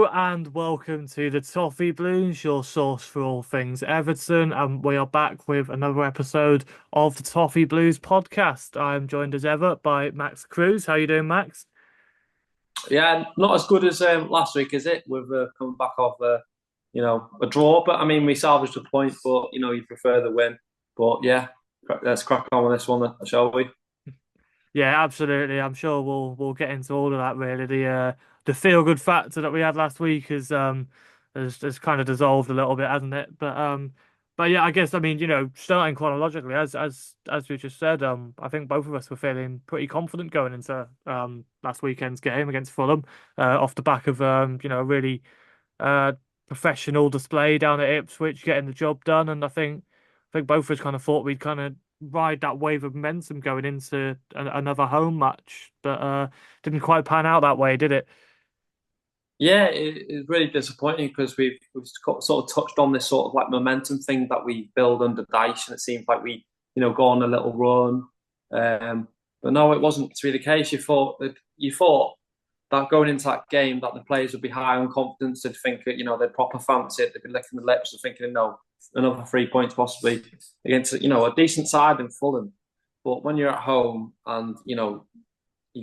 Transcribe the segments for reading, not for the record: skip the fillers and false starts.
Hello and welcome to the Toffee Blues, your source for all things Everton, and we are back with another episode of the Toffee Blues Podcast. I am joined as ever by Max Cruz. How you doing, Max? Yeah, not as good as last week, is it? We've come back off a draw, but I mean we salvaged a point, but you prefer the win. But yeah, let's crack on with this one, shall we? Yeah, absolutely. I'm sure we'll get into all of that really. The feel good factor that we had last week has kind of dissolved a little bit, hasn't it? But yeah, I guess I mean, starting chronologically as we just said, I think both of us were feeling pretty confident going into last weekend's game against Fulham, off the back of a really uh professional display down at Ipswich, getting the job done. And I think both of us kind of thought we'd kind of ride that wave of momentum going into another home match, but didn't quite pan out that way, did it? Yeah, it's really disappointing because we've sort of touched on this sort of like momentum thing that we build under Dyche, and it seems like we go on a little run. But no, it wasn't to be the case. You thought that going into that game that the players would be high on confidence. They'd think that they'd proper fancy it. They'd be licking the lips and thinking, no, another 3 points possibly against a decent side in Fulham. But when you're at home and you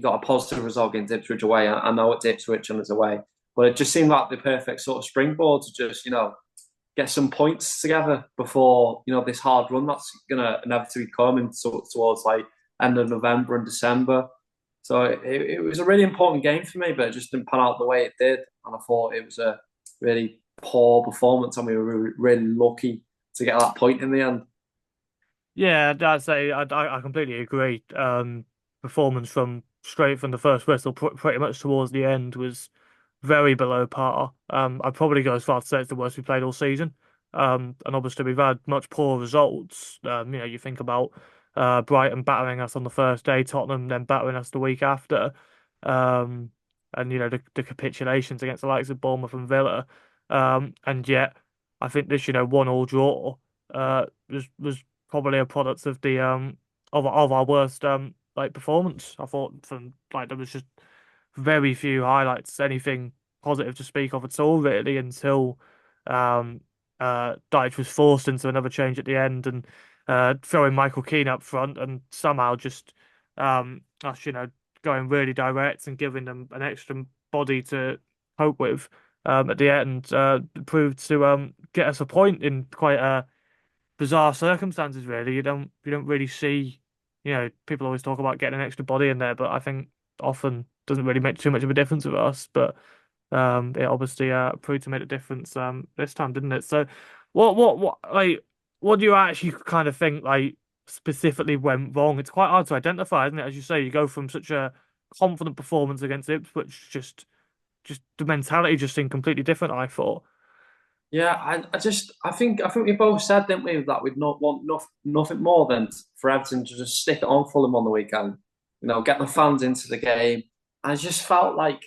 got a positive result against Ipswich away, I know it's Ipswich and it's away, but it just seemed like the perfect sort of springboard to just get some points together before this hard run that's gonna inevitably come in towards like end of November and December. So it was a really important game for me, but it just didn't pan out the way it did. And I thought it was a really poor performance, and we were really lucky to get that point in the end. Yeah, I'd say I completely agree. Performance from straight from the first whistle, pretty much towards the end, was very below par. I'd probably go as far to say it's the worst we played all season. And obviously we've had much poor results. You think about Brighton battering us on the first day, Tottenham then battering us the week after, um, and the capitulations against the likes of Bournemouth and Villa. And yet I think this 1-1 draw was probably a product of the of our worst like performance. I thought from like there was just very few highlights, anything positive to speak of at all, really, until um, Dyche was forced into another change at the end and throwing Michael Keane up front, and somehow just us, going really direct and giving them an extra body to cope with at the end proved to get us a point in quite bizarre circumstances, really. You don't really see, people always talk about getting an extra body in there, but I think often doesn't really make too much of a difference with us. But it obviously proved to make a difference this time, didn't it? So what do you actually kind of think like specifically went wrong? It's quite hard to identify, isn't it? As you say, you go from such a confident performance against Ipswich, just the mentality just seemed completely different, I thought. Yeah, I think we both said, didn't we, that we'd not want nothing more than for Everton to just stick it on Fulham on the weekend, get the fans into the game. And I just felt like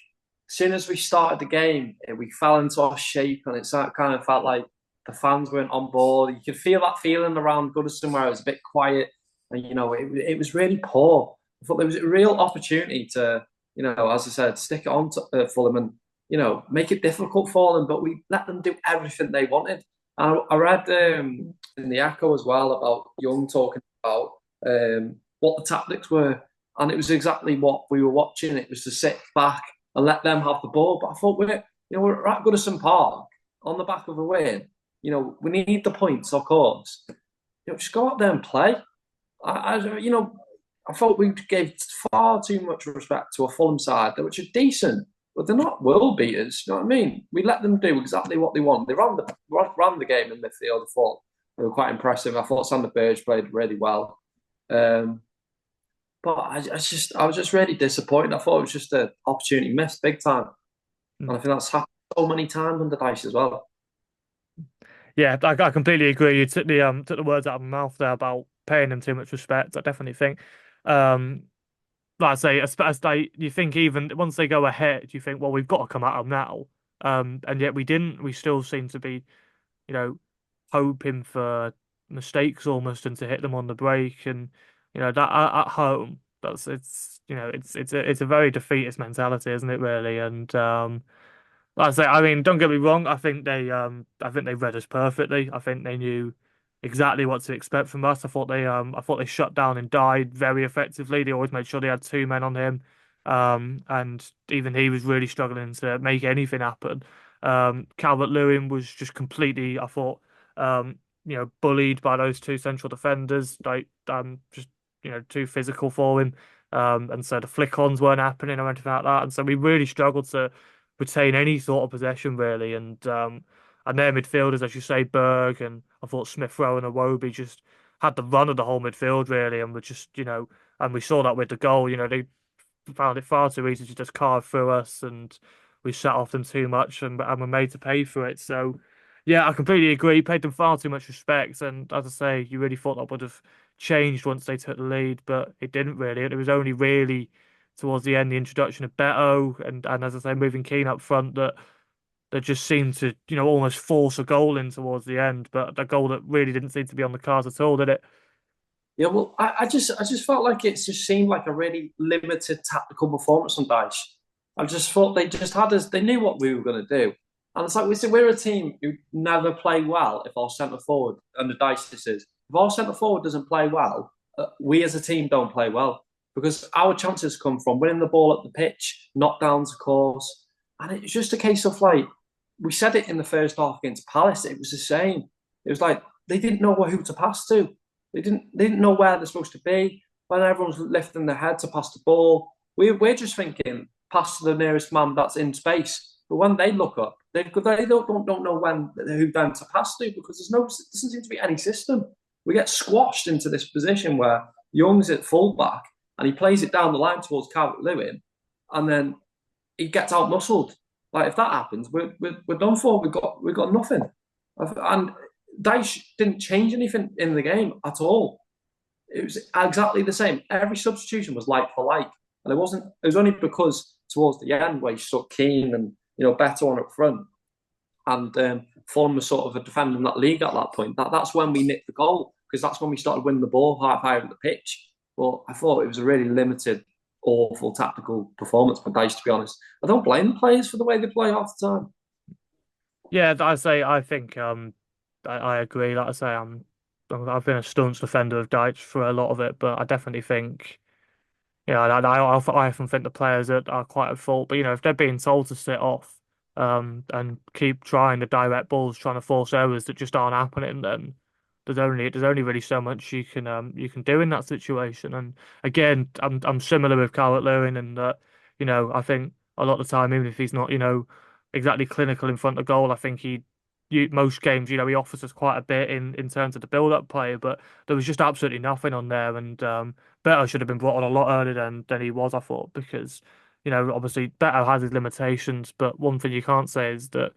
as soon as we started the game, we fell into our shape, and kind of felt like the fans weren't on board. You could feel that feeling around Goodison where it was a bit quiet, and it was really poor. I thought there was a real opportunity to, as I said, stick it on to Fulham and make it difficult for them, but we let them do everything they wanted. And I read in the Echo as well about Young talking about what the tactics were, and it was exactly what we were watching. It was to sit back and let them have the ball. But I thought we're at Goodison Park on the back of a win. We need the points, of course. Just go out there and play. I thought we gave far too much respect to a Fulham side, which are decent, but they're not world beaters. You know what I mean? We let them do exactly what they want. They ran the game in midfield. I thought they were quite impressive. I thought Sander Berge played really well. Um, but I was just really disappointed. I thought it was just an opportunity missed big time. And I think that's happened so many times under Dice as well. Yeah, I completely agree. You took the words out of my mouth there about paying them too much respect. I definitely think, um, like I say, as they, you think even once they go ahead, you think, well, we've got to come at them now. And yet we didn't. We still seem to be, you know, hoping for mistakes almost and to hit them on the break. And that at home, it's a very defeatist mentality, isn't it? Really, and Like I say, I mean, don't get me wrong. I think they read us perfectly. I think they knew exactly what to expect from us. I thought they shut down and died very effectively. They always made sure they had two men on him, and even he was really struggling to make anything happen. Calvert-Lewin was just completely, I thought, bullied by those two central defenders. Like, just too physical for him. And so the flick-ons weren't happening or anything like that. And so we really struggled to retain any sort of possession really. And their midfielders, as you say, Berg and I thought Smith Rowe and Iwobi just had the run of the whole midfield really, and were just and we saw that with the goal. They found it far too easy to just carve through us, and we shut off them too much, and were made to pay for it. So, yeah, I completely agree. Paid them far too much respect, and as I say, you really thought that would have changed once they took the lead, but it didn't really. It was only really towards the end the introduction of Beto and as I say, moving Keane up front that just seemed to almost force a goal in towards the end, but a goal that really didn't seem to be on the cards at all, did it? Yeah, well, I just felt like it just seemed like a really limited tactical performance on Dyche. I just thought they just had us. They knew what we were going to do, and it's like we said, we're a team who never play well if our centre forward under Dyche this is. If our centre forward doesn't play well, we as a team don't play well because our chances come from winning the ball at the pitch, knockdowns, of course, and it's just a case of like we said it in the first half against Palace. It was the same. It was like they didn't know who to pass to. They didn't know where they're supposed to be. When everyone's lifting their head to pass the ball, we're just thinking pass to the nearest man that's in space. But when they look up, they don't know who then to pass to because there doesn't seem to be any system. We get squashed into this position where Young's at fullback and he plays it down the line towards Calvert-Lewin, and then he gets out muscled. Like if that happens, we're done for. We've got nothing. And Dyche didn't change anything in the game at all. It was exactly the same. Every substitution was like for like, and it wasn't. It was only because towards the end where he stuck Keane and Beto on up front, and Fulham was sort of defending that league at that point. That's when we nicked the goal because that's when we started winning the ball higher up the pitch. But I thought it was a really limited, awful tactical performance by Dyche. To be honest, I don't blame the players for the way they play half the time. Yeah, I think I agree. Like I say, I've been a staunch defender of Dyche for a lot of it, but I definitely think I often think the players are quite at fault. But if they're being told to sit off, and keep trying the direct balls, trying to force errors that just aren't happening, then there's only really so much you can do in that situation. And again, I'm similar with Calvert-Lewin in that I think a lot of the time, even if he's not exactly clinical in front of goal, I think most games he offers us quite a bit in terms of the build-up play, but there was just absolutely nothing on there, and Beto should have been brought on a lot earlier than he was, I thought, because obviously Beto has his limitations, but one thing you can't say is that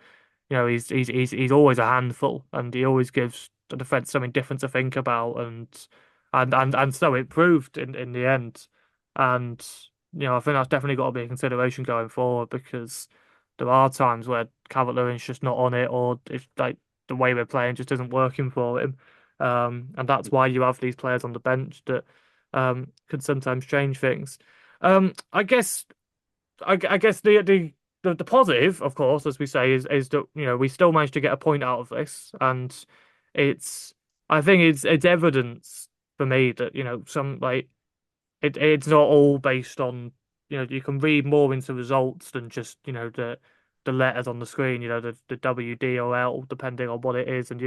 he's always a handful, and he always gives the defense something different to think about, and so it proved in the end, and I think that's definitely got to be a consideration going forward because there are times where Calvert-Lewin's just not on it, or if like the way we're playing just isn't working for him, and that's why you have these players on the bench that can sometimes change things. I guess I guess the positive, of course, as we say, is that we still managed to get a point out of this, and it's I think it's evidence for me that some like it's not all based on you can read more into results than just the letters on the screen, the W D or L depending on what it is, and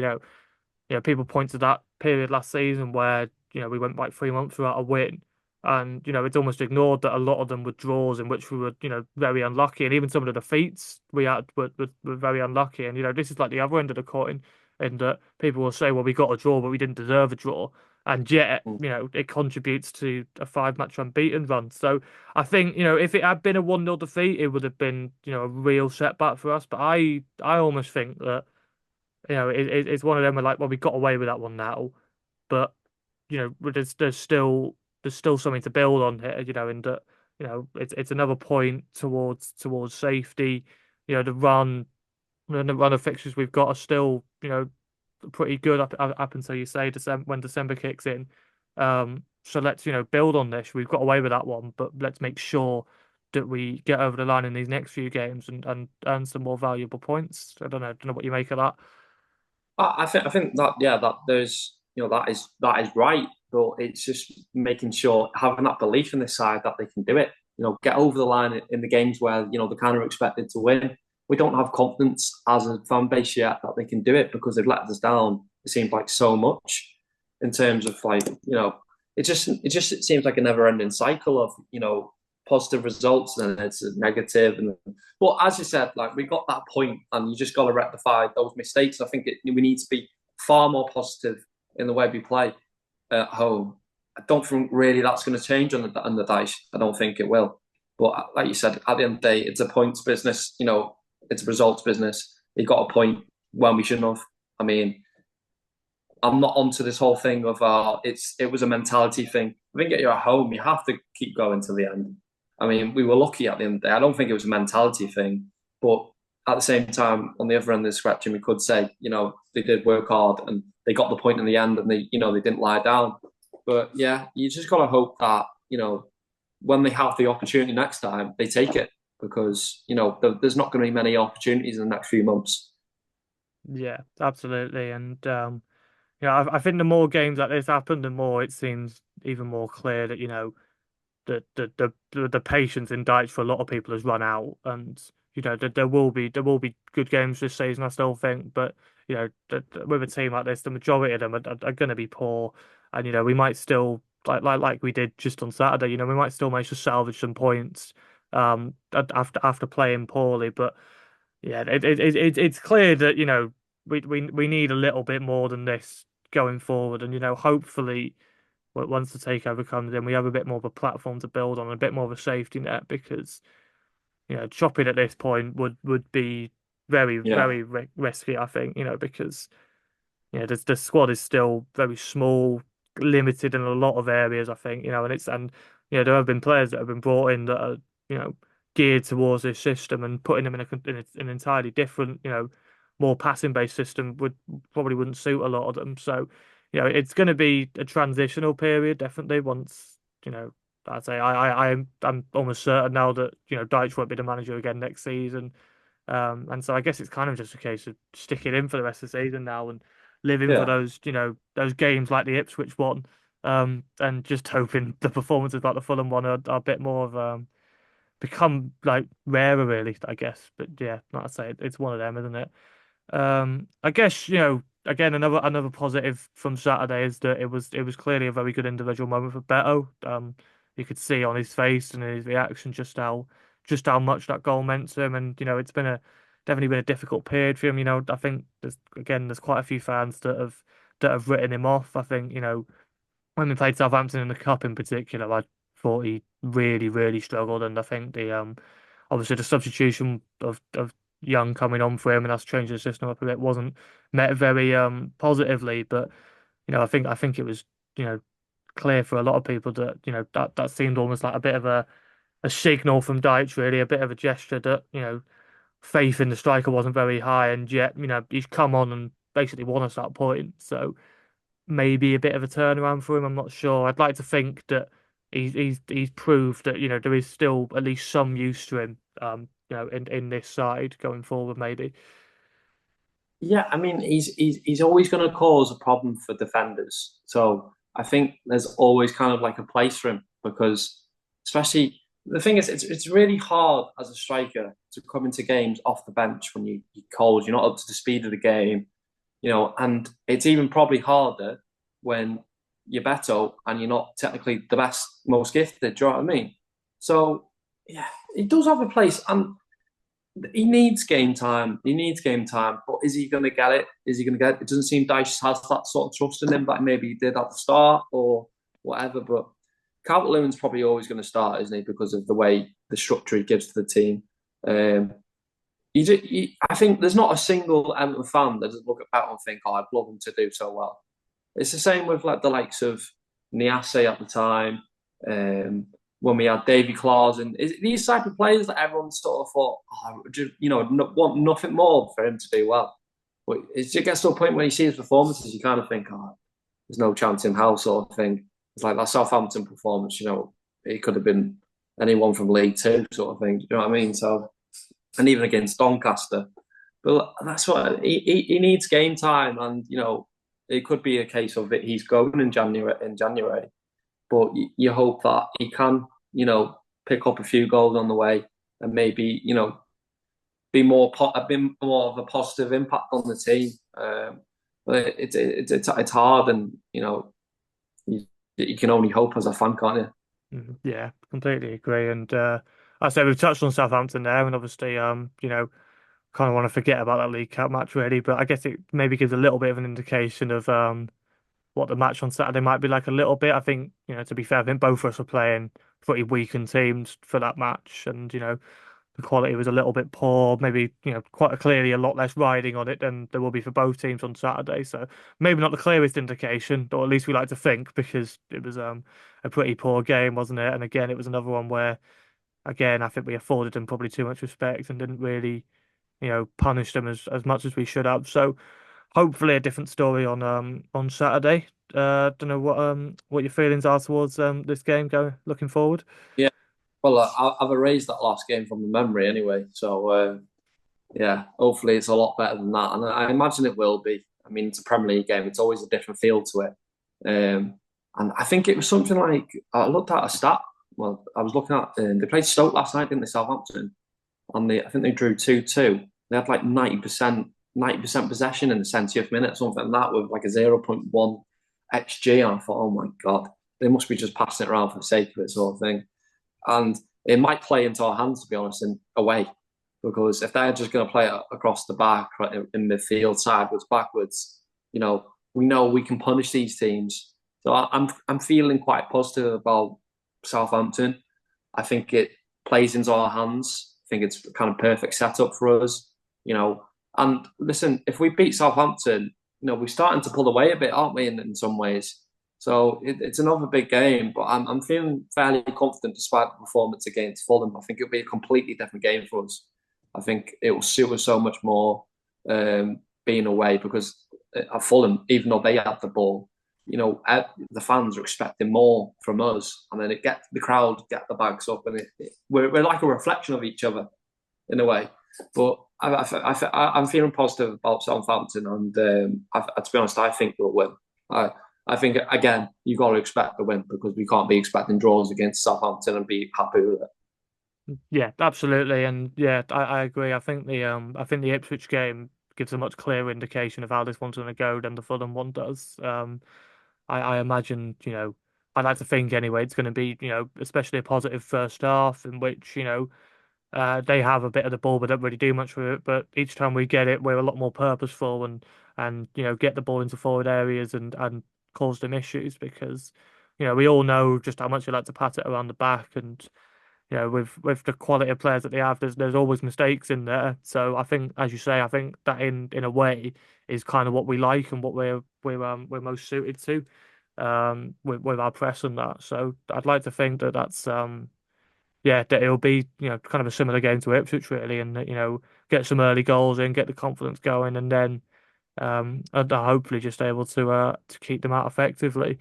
people point to that period last season where, we went like 3 months without a win. And, it's almost ignored that a lot of them were draws in which we were, very unlucky. And even some of the defeats we had were very unlucky. And, this is like the other end of the coin, in that people will say, well, we got a draw, but we didn't deserve a draw. And yet, it contributes to a 5-match unbeaten run. So I think, if it had been a 1-0 defeat, it would have been, a real setback for us. But I almost think that it's one of them where like, well, we got away with that one now, but there's still something to build on here, in that it's another point towards safety. The run of fixtures we've got are still pretty good up until you say December when December kicks in. So let's build on this. We've got away with that one, but let's make sure that we get over the line in these next few games and earn some more valuable points. I don't know what you make of that. I think that that there's that is right, but it's just making sure having that belief in this side that they can do it. Get over the line in the games where they kind of expected to win. We don't have confidence as a fan base yet that they can do it because they've let us down. It seems like so much in terms of it seems like a never ending cycle of positive results and then it's a negative. And but as you said, like we got that point, and you just got to rectify those mistakes. I think we need to be far more positive in the way we play at home. I don't think really that's going to change on the dice. I don't think it will. But like you said, at the end of the day, it's a points business. It's a results business. We got a point when we shouldn't have. I mean, I'm not onto this whole thing of it was a mentality thing. I think you're at home, you have to keep going to the end. I mean, we were lucky at the end of the day. I don't think it was a mentality thing, but at the same time, on the other end of the spectrum, we could say, they did work hard and they got the point in the end, and they didn't lie down. But yeah, you just got to hope that when they have the opportunity next time, they take it because there's not going to be many opportunities in the next few months. Yeah, absolutely. And I think the more games like this happen, the more it seems even more clear that the patience in Dyche for a lot of people has run out, and there will be good games this season, I still think, but with a team like this, the majority of them are going to be poor, and we might still like we did just on Saturday, we might still manage to salvage some points after playing poorly, but yeah, it's clear that we need a little bit more than this going forward, and hopefully once the takeover comes in, we have a bit more of a platform to build on, a bit more of a safety net, because chopping at this point would be very, Yeah, very risky, I think, because the squad is still very small, limited in a lot of areas, I think, and there have been players that have been brought in that are, you know, geared towards this system, and putting them in an entirely different, more passing based system would probably wouldn't suit a lot of them. So, it's going to be a transitional period, definitely. Once, I'd say I'm almost certain now that Dyche won't be the manager again next season. And so I guess it's kind of just a case of sticking in for the rest of the season now and living for yeah. those games like the Ipswich one, and just hoping the performances like the Fulham one are a bit more of become like rarer, really, I guess. But yeah, like I say, it's one of them, isn't it? I guess, again, another positive from Saturday is that it was clearly a very good individual moment for Beto. You could see on his face and in his reaction just how much that goal meant to him, and it's definitely been a difficult period for him. I think there's quite a few fans that have written him off. I think when we played Southampton in the cup in particular, I thought he really, really struggled, and I think the obviously the substitution of Young coming on for him and us changing the system up a bit wasn't met very positively. But I think it was clear for a lot of people that that seemed almost like a bit of a signal from Dyche, really, a bit of a gesture that faith in the striker wasn't very high, and yet he's come on and basically won us that point. So maybe a bit of a turnaround for him. I'm not sure. I'd like to think that he's proved that there is still at least some use to him. In this side going forward, maybe. Yeah, I mean, he's always going to cause a problem for defenders. So I think there's always kind of like a place for him because, especially the thing is, it's really hard as a striker to come into games off the bench when you're cold, you're not up to the speed of the game, and it's even probably harder when you're Beto and you're not technically the best, most gifted. Do you know what I mean? So yeah, he does have a place, and he needs game time. He needs game time, but is he going to get it? Is he going to get it? It doesn't seem Dyche has that sort of trust in him that maybe he did at the start or whatever. But Calvert-Lewin's probably always going to start, isn't he? Because of the way the structure he gives to the team. Um, I think there's not a single Everton fan that doesn't look at Beto and think, "Oh, I'd love him to do so well." It's the same with like the likes of Niasse at the time. Um, when we had Davy Claus and these type of players that everyone sort of thought, oh, just, want nothing more for him to do well. But it gets to a point when you see his performances, you kind of think, oh, there's no chance in hell sort of thing. It's like that Southampton performance, it could have been anyone from League Two sort of thing. Do you know what I mean? So, and even against Doncaster, but that's what he needs game time, and it could be a case of it. He's going in January, but you hope that he can pick up a few goals on the way and maybe be a bit more of a positive impact on the team. But it's hard, and you can only hope as a fan, can't you? Yeah, completely agree. And I say we've touched on Southampton there, and obviously, kind of want to forget about that League Cup match really, but I guess it maybe gives a little bit of an indication of what the match on Saturday might be like a little bit. I think, to be fair, I think both of us were playing pretty weakened teams for that match, and the quality was a little bit poor. Maybe, quite clearly a lot less riding on it than there will be for both teams on Saturday. So maybe not the clearest indication, or at least we like to think, because it was a pretty poor game, wasn't it? And again, it was another one where, again, I think we afforded them probably too much respect and didn't really, punish them as much as we should have. So hopefully a different story on Saturday. Don't know what your feelings are towards this game going looking forward. Yeah. Well, I've erased that last game from the memory anyway. So yeah, hopefully it's a lot better than that, and I imagine it will be. I mean, it's a Premier League game; it's always a different feel to it. And I think it was something like I looked at a stat. Well, I was looking at they played Stoke last night, didn't they? Southampton, and I think they drew 2-2. They had like 90% possession in the 70th minute, something like that, with like a 0.1 xG. And I thought, oh my god, they must be just passing it around for the sake of it, sort of thing. And it might play into our hands, to be honest, in a way, because if they're just going to play it across the back, right, in midfield, sideways, backwards, we know we can punish these teams. So I'm feeling quite positive about Southampton. I think it plays into our hands. I think it's kind of perfect setup for us, And listen, if we beat Southampton, we're starting to pull away a bit, aren't we, in some ways? So it's another big game, but I'm feeling fairly confident despite the performance against Fulham. I think it'll be a completely different game for us. I think it will suit us so much more being away, because at Fulham, even though they had the ball, the fans are expecting more from us, and then the crowd get the bags up, and we're like a reflection of each other in a way. But I'm feeling positive about Southampton, and to be honest, I think we'll win. I think, again, you've got to expect the win, because we can't be expecting draws against Southampton and be happy with it. Yeah, absolutely, and yeah, I agree. I think the Ipswich game gives a much clearer indication of how this one's going to go than the Fulham one does. I imagine, I'd like to think anyway, it's going to be, especially a positive first half in which, they have a bit of the ball but don't really do much with it. But each time we get it, we're a lot more purposeful and get the ball into forward areas and cause them issues, because we all know just how much they like to pat it around the back, and with the quality of players that they have, there's always mistakes in there. So I think, as you say, I think that in a way is kind of what we like and what we're most suited to, with our press and that. So I'd like to think that that's yeah, that it'll be kind of a similar game to Ipswich really, and that get some early goals in, get the confidence going, and then and hopefully just able to keep them out effectively.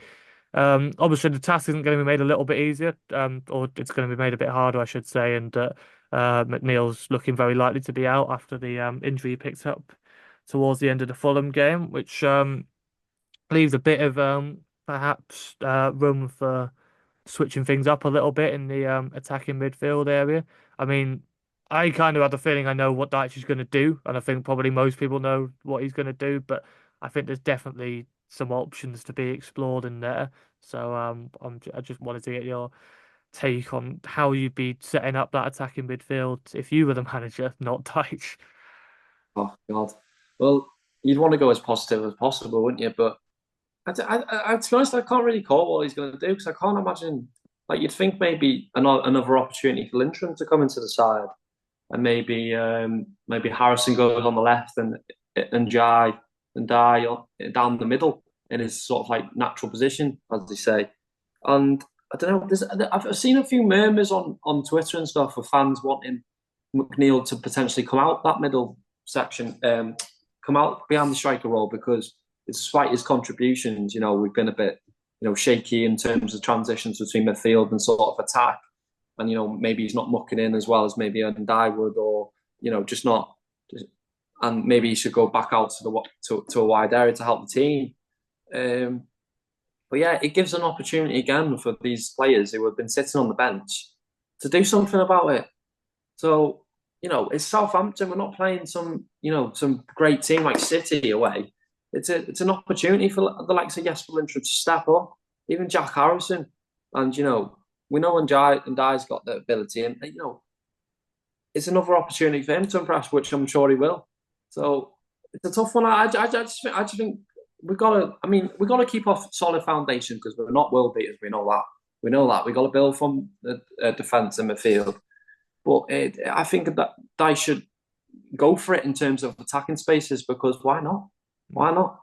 Obviously, the task isn't going to be made a little bit easier, or it's going to be made a bit harder, I should say. And McNeil's looking very likely to be out after the injury he picked up towards the end of the Fulham game, which leaves a bit of perhaps room for switching things up a little bit in the attacking midfield area. I mean, I kind of had the feeling I know what Dyche is going to do, and I think probably most people know what he's going to do, but I think there's definitely some options to be explored in there. So I just wanted to get your take on how you'd be setting up that attacking midfield if you were the manager, not Dyche. Oh, God. Well, you'd want to go as positive as possible, wouldn't you? But to be honest, I can't really call what he's going to do, because I can't imagine. Like, you'd think maybe another opportunity for Lindstrom to come into the side, and maybe Harrison goes on the left, and Jai and Die down the middle in his sort of like natural position, as they say. And I don't know. I've seen a few murmurs on Twitter and stuff of fans wanting McNeil to potentially come out that middle section, come out behind the striker role, because despite his contributions, we've been a bit, shaky in terms of transitions between midfield and sort of attack. and maybe he's not mucking in as well as maybe Ndai would, or just not, just, and maybe he should go back out to a wide area to help the team. Um, but yeah, it gives an opportunity again for these players who have been sitting on the bench to do something about it. So, it's Southampton. We're not playing some great team like City away. It's an opportunity for the likes of Jesper Lindstrom to step up, even Jack Harrison. And, we know Ndai's got the ability, and, it's another opportunity for him to impress, which I'm sure he will. So it's a tough one. I just think we've got to keep off solid foundation because we're not world beaters. We know that. We know that. We've got to build from the defence and midfield. But I think that they should go for it in terms of attacking spaces because why not? Why not?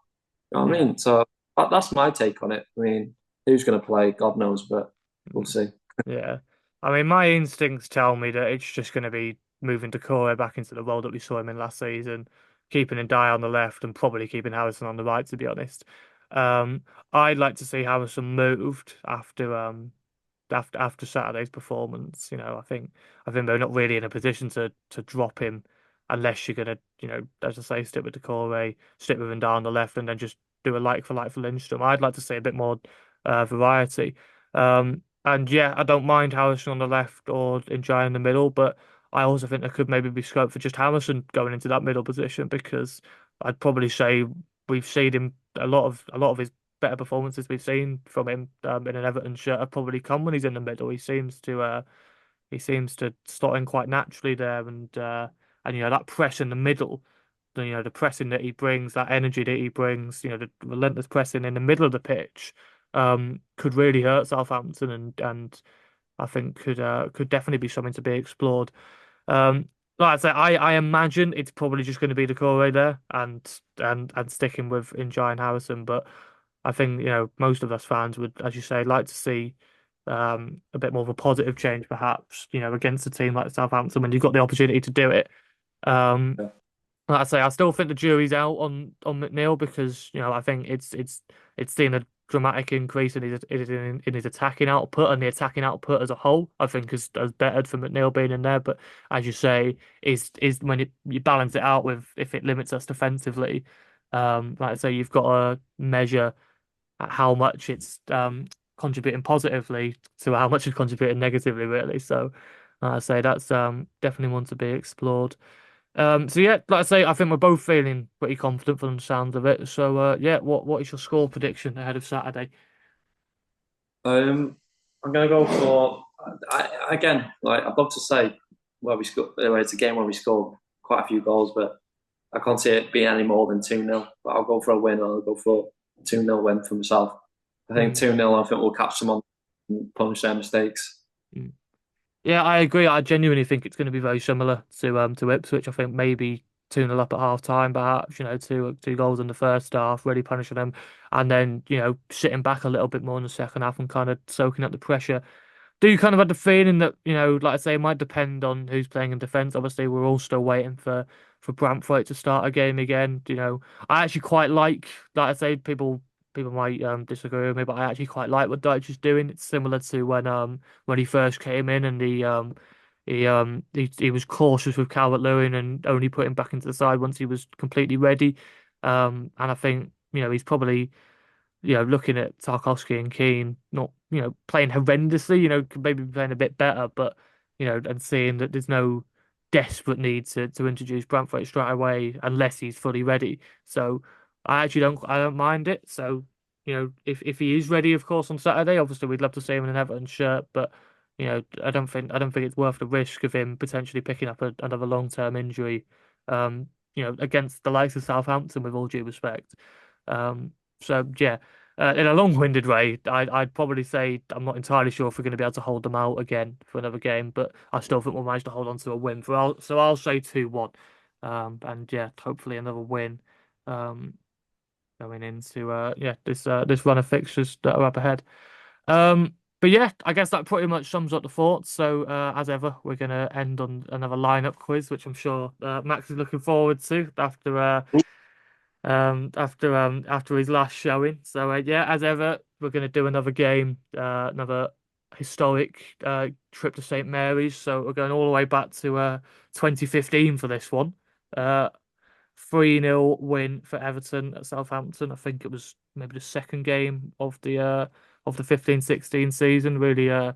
You know what I mean? So that's my take on it. I mean, who's going to play? God knows, but we'll see. Yeah. I mean, my instincts tell me that it's just going to be moving Decore back into the role that we saw him in last season, keeping Ndai on the left and probably keeping Harrison on the right, to be honest. I'd like to see Harrison moved after Saturday's performance. I think they're not really in a position to drop him unless you're gonna, as I say, stick with Decore, stick with Ndai on the left, and then just do a like for Lindstrom. I'd like to see a bit more variety. And yeah, I don't mind Harrison on the left or Njai in the middle, but I also think there could maybe be scope for just Harrison going into that middle position because I'd probably say we've seen him a lot of his better performances we've seen from him in an Everton shirt have probably come when he's in the middle. He seems to slot in quite naturally there, and that press in the middle, the pressing that he brings, that energy that he brings, the relentless pressing in the middle of the pitch, could really hurt Southampton, and I think could definitely be something to be explored. Like I say, I imagine it's probably just going to be the core there and sticking with Njai and Harrison, but I think most of us fans would, as you say, like to see a bit more of a positive change, perhaps against a team like Southampton when you've got the opportunity to do it. Um, Yeah. like I say, I still think the jury's out on McNeil because I think it's seen a dramatic increase in his attacking output and the attacking output as a whole. I think has bettered for McNeil being in there, but as you say, is when you balance it out with if it limits us defensively. Like I say, you've got to measure at how much it's contributing positively to how much it's contributing negatively, really. So I say that's definitely one to be explored. So yeah, like I say, I think we're both feeling pretty confident from the sound of it. So yeah, what is your score prediction ahead of Saturday? I'm gonna go for again. Like I'd love to say where we scored. It's a game where we scored quite a few goals, but I can't see it being any more than 2-0. But I'll go for a win. I'll go for a 2-0 win for myself. I think Mm, 2-0. I think we'll catch them on and punish their mistakes. mm. Yeah, I agree. I genuinely think it's going to be very similar to Ipswich. I think maybe 2-0 up at half time, perhaps, two goals in the first half, really punishing them, and then, sitting back a little bit more in the second half and kind of soaking up the pressure. Do you kind of have the feeling that, like I say, it might depend on who's playing in defence. Obviously, we're all still waiting for Brantford to start a game again. I actually quite like I say, people might disagree with me, but I actually quite like what Dyche is doing. It's similar to when he first came in and he was cautious with Calvert-Lewin and only put him back into the side once he was completely ready. And I think, he's probably looking at Tarkowski and Keane, not, playing horrendously, could maybe be playing a bit better, but, and seeing that there's no desperate need to introduce Brantford straight away unless he's fully ready. So I don't mind it. So, if he is ready, of course, on Saturday, obviously we'd love to see him in an Everton shirt, but, I don't think it's worth the risk of him potentially picking up another long-term injury, against the likes of Southampton, with all due respect. Um, so yeah, in a long-winded way, I'd probably say I'm not entirely sure if we're going to be able to hold them out again for another game, but I still think we'll manage to hold on to a win. So I'll say 2-1, and yeah, hopefully another win, um, going into this run of fixtures that are up ahead. But yeah, I guess that pretty much sums up the thoughts. So as ever, we're gonna end on another lineup quiz, which I'm sure Max is looking forward to after his last showing. So yeah, as ever, we're gonna do another game, another historic trip to St Mary's. So we're going all the way back to 2015 for this one. 3-0 win for Everton at Southampton. I think it was maybe the second game of the 15-16 season. Really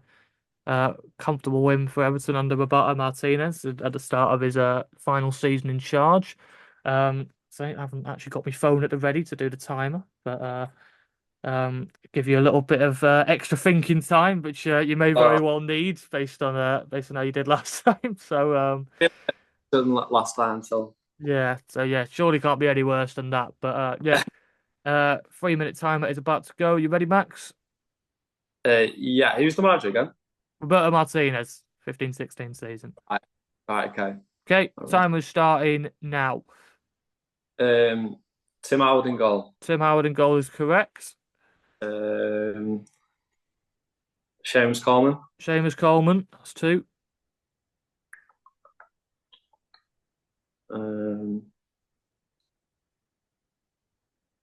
comfortable win for Everton under Roberto Martinez at the start of his final season in charge. So I haven't actually got my phone at the ready to do the timer, but give you a little bit of extra thinking time, which you may Uh, very well need based on how you did last time. So didn't last time, so yeah, surely can't be any worse than that. But yeah, 3 minute timer is about to go. You ready, Max? yeah. Who's the manager again? Roberto Martinez, 15-16 season. Right, right, okay. Okay, timer's starting now. Um, Tim Howard in goal. Tim Howard in goal is correct. Um, Seamus Coleman. Seamus Coleman, that's two. Um,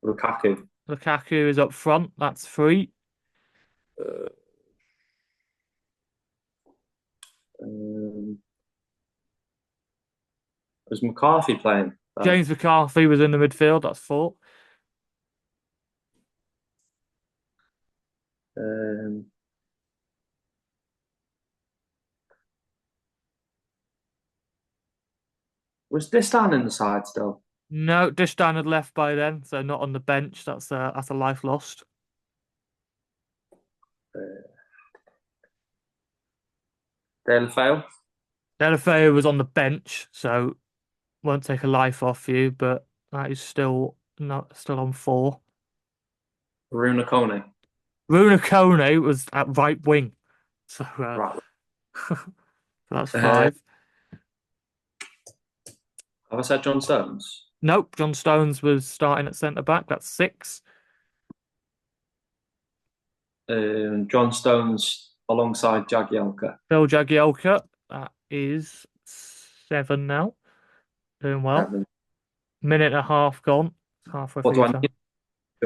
Lukaku. Lukaku is up front, that's three. Uh, um, was McCarthy playing? James McCarthy was in the midfield, that's four. Um, was this down in the side still? No, Distan had left by then, so not on the bench. That's a life lost. Uh, Dale Fail. Delafeu was on the bench, so won't take a life off you, but that is still on four. Runa Kone. Runa Kone was at right wing, so Right. that's Uh, five. have I said John Stones? Nope, John Stones was starting at centre back. That's six. John Stones alongside Jagielka. Phil Jagielka, that is seven now. Doing well. Seven. Minute and a half gone. Halfway What through do your I need?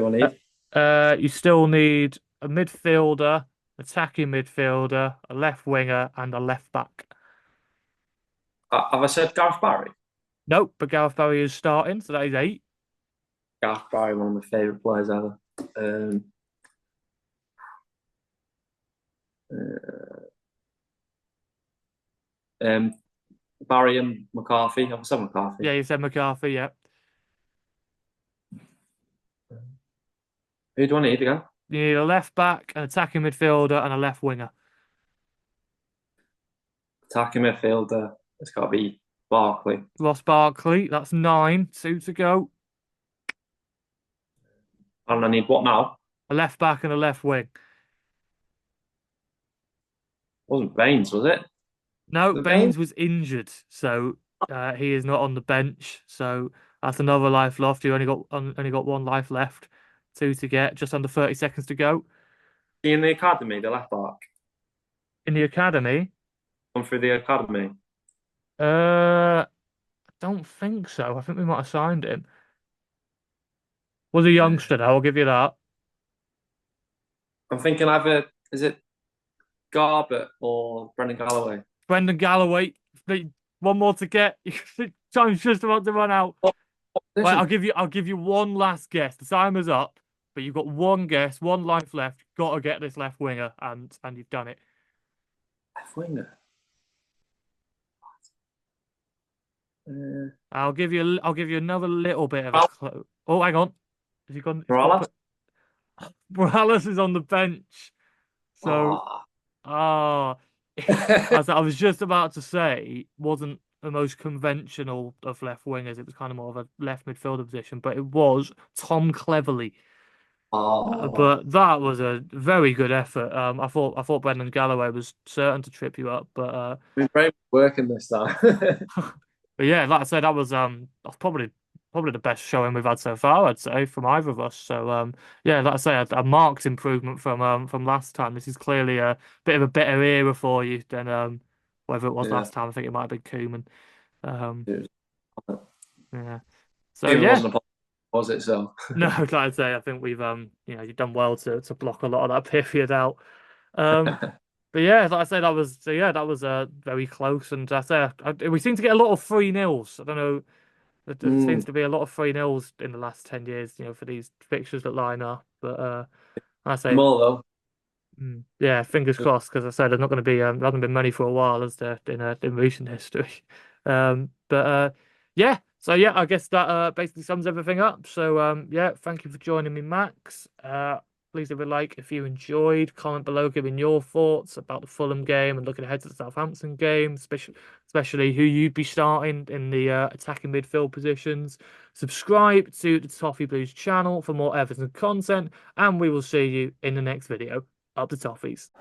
time. Do I Uh, need? you still need a midfielder, attacking midfielder, a left winger, and a left back. Have I said Gareth Barry? Nope, but Gareth Barry is starting, so that is eight. Gareth Barry, one of my favourite players ever. Um, uh, um, Barry and McCarthy. Have I said McCarthy? Yeah, you said McCarthy, yeah. Who do I need again? You need a left back, an attacking midfielder, and a left winger. Attacking midfielder. It's got to be Barkley. Ross Barkley, that's nine. Two to go. And I need what now? A left back and a left wing. Wasn't Baines, was it? No, Was it Baines? Baines was injured, so he is not on the bench. So that's another life lost. You only got one life left. Two to get, just under 30 seconds to go. In the academy, the left back. In the academy, Come through the academy. I don't think so. I think we might have signed him. Was a Uh, youngster though, I'll give you that. I'm thinking either is it Garbett or Brendan Galloway? Brendan Galloway, one more to get. Time's just about to run out. What Right, position? I'll give you one last guess. The timer's up, but you've got one guess, one life left. Got to get this left winger, and you've done it. Left winger. Uh, I'll give you another little bit of a clue. Oh, hang on. Has he gone? He's got Morales? put. Morales is on the bench. So, Ah. ah, I was just about to say, wasn't the most conventional of left wingers. It was kind of more of a left midfielder position, but it was Tom Cleverley. Oh. But that was a very good effort. I thought Brendan Galloway was certain to trip you up, Been very working this time. but yeah, like I said, that's probably the best showing we've had so far, I'd say, from either of us. So yeah, like I say, a marked improvement from last time. This is clearly a bit of a better era for you than whatever it was Yeah. last time. I think it might have been Koeman. Um, yeah. So Even yeah, wasn't a was it? So no, like I say, I think we've you've done well to block a lot of that period out. Um, But yeah, like I said, that was very close, and I say we seem to get a lot of 3-0s. I don't know. There seems Mm. to be a lot of 3-0s in the last 10 years, for these fixtures that line up. But I say, More though. yeah, fingers crossed, because I said there's not going to be there hasn't been many for a while, as there in recent history. But yeah, so yeah, I guess that basically sums everything up. So yeah, thank you for joining me, Max. Please leave a like if you enjoyed. Comment below, giving your thoughts about the Fulham game and looking ahead to the Southampton game, especially who you'd be starting in the attacking midfield positions. Subscribe to the Toffee Blues channel for more Everton content, and we will see you in the next video. Up the Toffees.